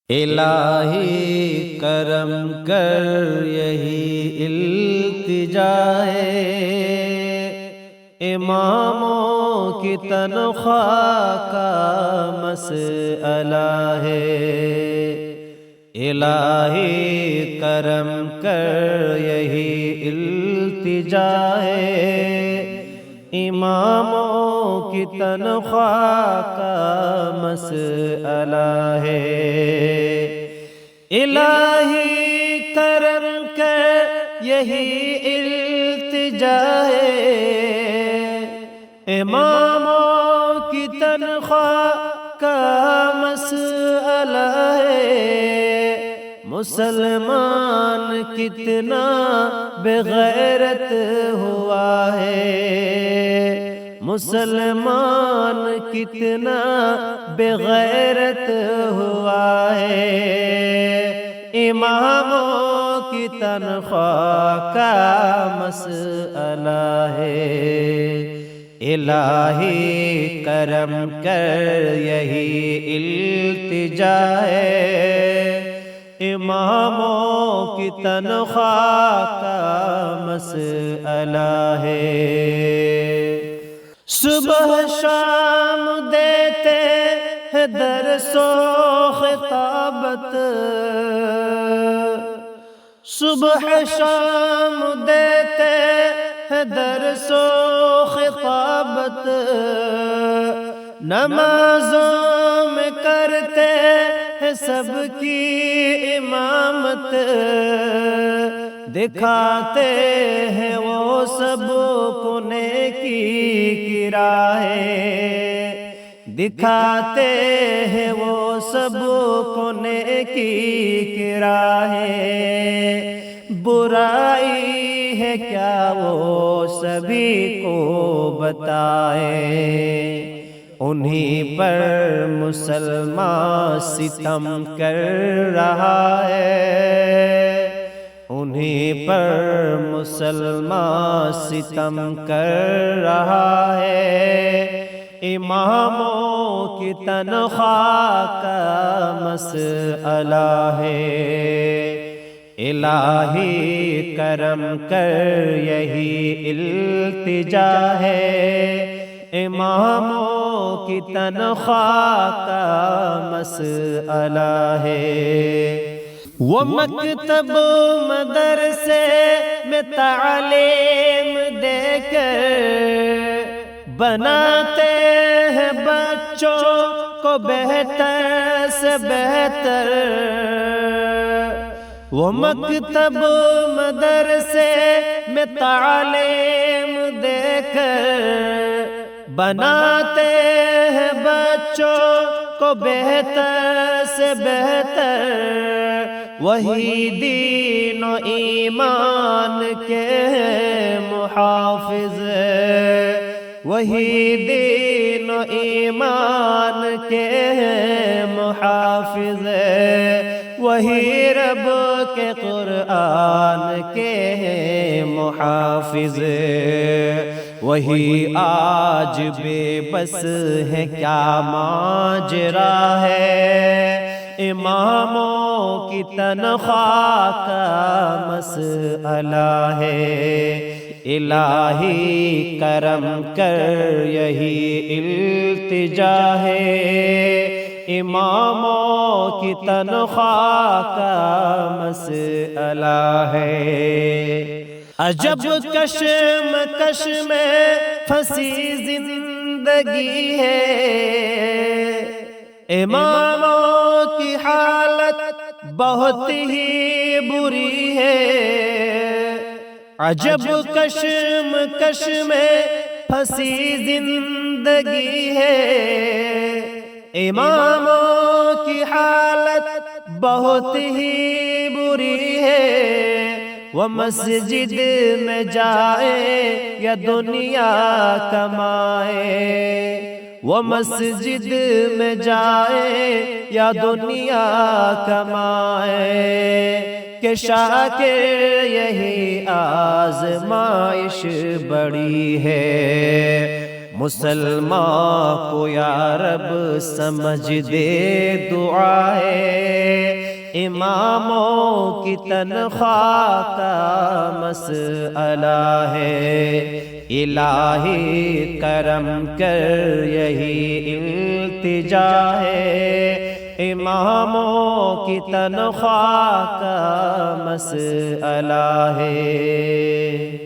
الہی کرم کر یہی التجا ہے، اماموں کی تنخواہ کا مسئلہ ہے۔ الہی کرم کر یہی التجا ہے، اماموں کی تنخواہ کا مسئلہ ہے۔ الہی کرم کر یہی التجا ہے، اماموں کی تنخواہ کا مسئلہ ہے۔ مسلمان کتنا بغیرت ہوا ہے، مسلمان کتنا بغیرت ہوا ہے، اماموں کی تنخواہ کا مسئلہ ہے۔ الہی کرم کر یہی التجا ہے، اماموں کی تنخواہ کا مسئلہ ہے۔ صبح شام دیتے ہیں درس و خطابت، صبح شام دیتے ہیں درس و خطابت، نمازوں میں کرتے ہیں سب کی امامت، دکھاتے ہیں وہ سب کو نیکی کی راہیں، دکھاتے ہیں وہ سب کو نیکی کی راہیں، برائی ہے کیا وہ سبھی کو بتائیں، انہی پر مسلمان ستم کر رہا ہے، انہی پر مسلمان ستم کر رہا ہے، اماموں کی تنخواہ کا مسئلہ ہے۔ الہی کرم کر یہی التجا ہے، اماموں کی تنخواہ کا مسئلہ ہے۔ وہ مکتب مدرسے میں تعلیم دے کر بناتے ہیں بچوں کو بہتر سے بہتر، وہ مکتب مدرسے میں تعلیم دے کر بناتے ہیں بچوں کو بہتر سے بہتر، وہی دین و ایمان کے محافظ، وہی دین و ایمان کے محافظ، وہی رب کے قرآن کے محافظ، وہی آج بے بس ہے کیا ماجرا ہے، اماموں کی تنخواہ کا مسئلہ ہے۔ الہی کرم کر یہی التجا ہے، اماموں کی تنخواہ کا مسئلہ ہے۔ عجب کشمکش میں پھنسی زندگی ہے، اماموں کی حالت بہت ہی بری ہے، عجب کشمکش میں پھنسی زندگی ہے، اماموں کی حالت بہت ہی بری ہے، وہ مسجد میں جائے یا دنیا کمائے، وہ مسجد میں جائے یا دنیا کمائے، کہ شاکر یہی آزمائش بڑی ہے، مسلمان کو یا رب سمجھ دے دعائے، اماموں کی تنخواہ کا مسئلہ ہے، الہی کرم کر یہی التجا ہے، اماموں کی تنخواہ کا مسئلہ ہے۔